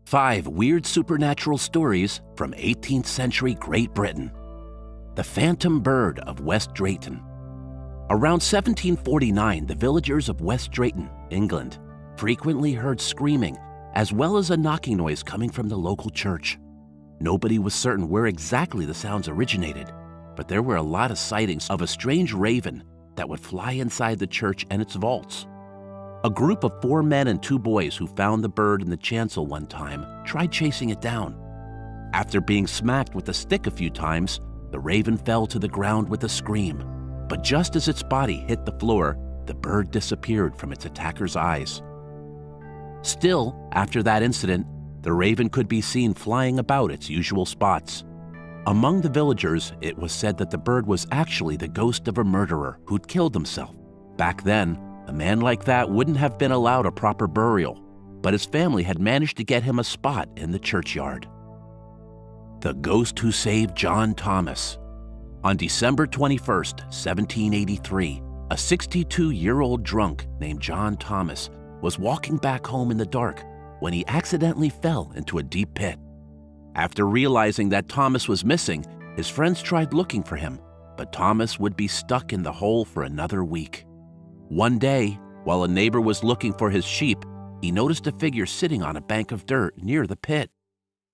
5 weird supernatural stories from 18th century Great Britain. The Phantom Bird of West Drayton. Around 1749, the villagers of West Drayton, England, frequently heard screaming as well as a knocking noise coming from the local church. Nobody was certain where exactly the sounds originated, but there were a lot of sightings of a strange raven that would fly inside the church and its vaults. A group of 4 men and 2 boys who found the bird in the chancel one time tried chasing it down. After being smacked with a stick a few times, the raven fell to the ground with a scream. But just as its body hit the floor, the bird disappeared from its attacker's eyes. Still, after that incident, the raven could be seen flying about its usual spots. Among the villagers, it was said that the bird was actually the ghost of a murderer who'd killed himself. Back then, a man like that wouldn't have been allowed a proper burial, but his family had managed to get him a spot in the churchyard. The Ghost Who Saved John Thomas. On December 21st, 1783, a 62-year-old drunk named John Thomas was walking back home in the dark when he accidentally fell into a deep pit. After realizing that Thomas was missing, his friends tried looking for him, but Thomas would be stuck in the hole for another week. One day, while a neighbor was looking for his sheep, he noticed a figure sitting on a bank of dirt near the pit.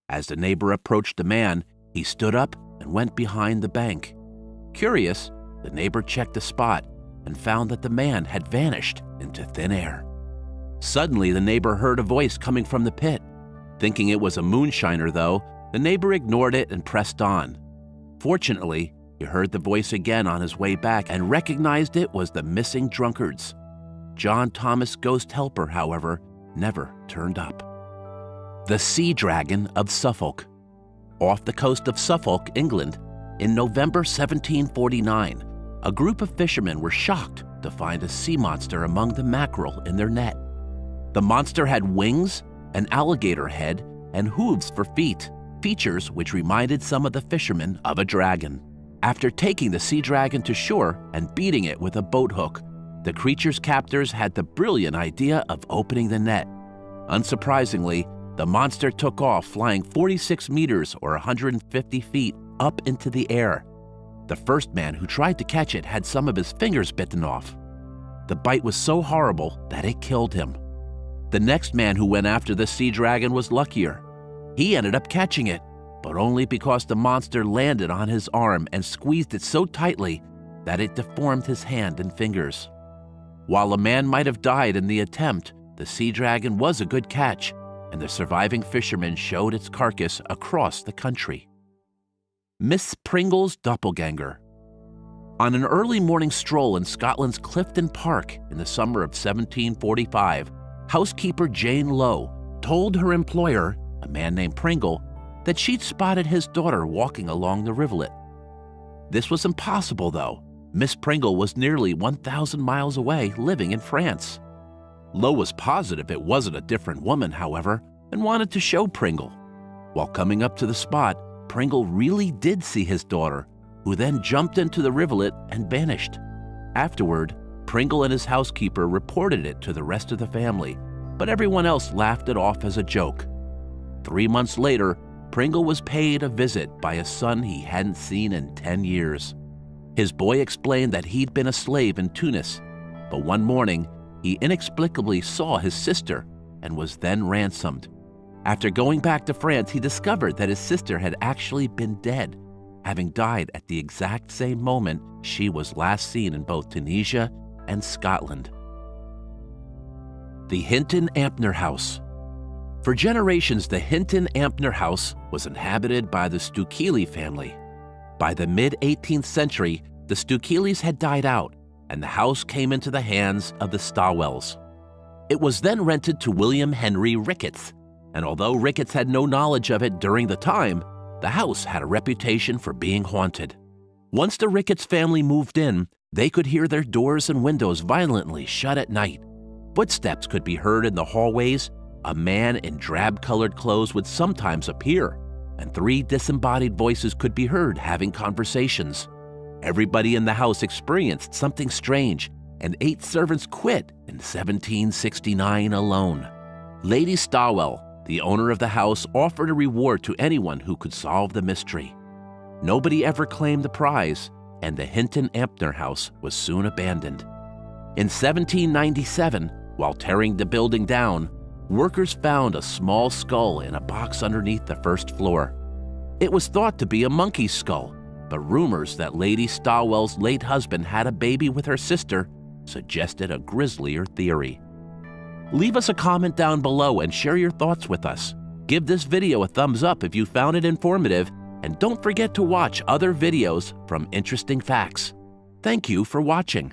As the neighbor approached the man, he stood up and went behind the bank. Curious, the neighbor checked the spot and found that the man had vanished into thin air. Suddenly, the neighbor heard a voice coming from the pit. Thinking it was a moonshiner, though, the neighbor ignored it and pressed on. Fortunately, he heard the voice again on his way back and recognized it was the missing drunkards. John Thomas' ghost helper, however, never turned up. The Sea Dragon of Suffolk. Off the coast of Suffolk, England, in November 1749, a group of fishermen were shocked to find a sea monster among the mackerel in their net. The monster had wings, an alligator head, and hooves for feet, features which reminded some of the fishermen of a dragon. After taking the sea dragon to shore and beating it with a boat hook, the creature's captors had the brilliant idea of opening the net. Unsurprisingly, the monster took off, flying 46 meters or 150 feet up into the air. The first man who tried to catch it had some of his fingers bitten off. The bite was so horrible that it killed him. The next man who went after the sea dragon was luckier. He ended up catching it, but only because the monster landed on his arm and squeezed it so tightly that it deformed his hand and fingers. While a man might have died in the attempt, the sea dragon was a good catch, and the surviving fishermen showed its carcass across the country. Miss Pringle's Doppelganger. On an early morning stroll in Scotland's Clifton Park in the summer of 1745, housekeeper Jane Lowe told her employer, a man named Pringle, that she'd spotted his daughter walking along the rivulet. This was impossible, though. Miss Pringle was nearly 1,000 miles away, living in France. Lowe was positive it wasn't a different woman, however, and wanted to show Pringle. While coming up to the spot, Pringle really did see his daughter, who then jumped into the rivulet and vanished. Afterward, Pringle and his housekeeper reported it to the rest of the family, but everyone else laughed it off as a joke. 3 months later, Pringle was paid a visit by a son he hadn't seen in 10 years. His boy explained that he'd been a slave in Tunis, but one morning, he inexplicably saw his sister and was then ransomed. After going back to France, he discovered that his sister had actually been dead, having died at the exact same moment she was last seen in both Tunisia and Scotland. The Hinton Ampner House. For generations, the Hinton Ampner House was inhabited by the Stukely family. By the mid-18th century, the Stukelys had died out, and the house came into the hands of the Stawells. It was then rented to William Henry Ricketts, and although Ricketts had no knowledge of it during the time, the house had a reputation for being haunted. Once the Ricketts family moved in, they could hear their doors and windows violently shut at night. Footsteps could be heard in the hallways, a man in drab-colored clothes would sometimes appear, and 3 disembodied voices could be heard having conversations. Everybody in the house experienced something strange, and 8 servants quit in 1769 alone. Lady Stawell, the owner of the house offered a reward to anyone who could solve the mystery. Nobody ever claimed the prize, and the Hinton-Ampner house was soon abandoned. In 1797, while tearing the building down, workers found a small skull in a box underneath the first floor. It was thought to be a monkey's skull, but rumors that Lady Stawell's late husband had a baby with her sister suggested a grislier theory. Leave us a comment down below and share your thoughts with us. Give this video a thumbs up if you found it informative, and don't forget to watch other videos from Interesting Facts. Thank you for watching.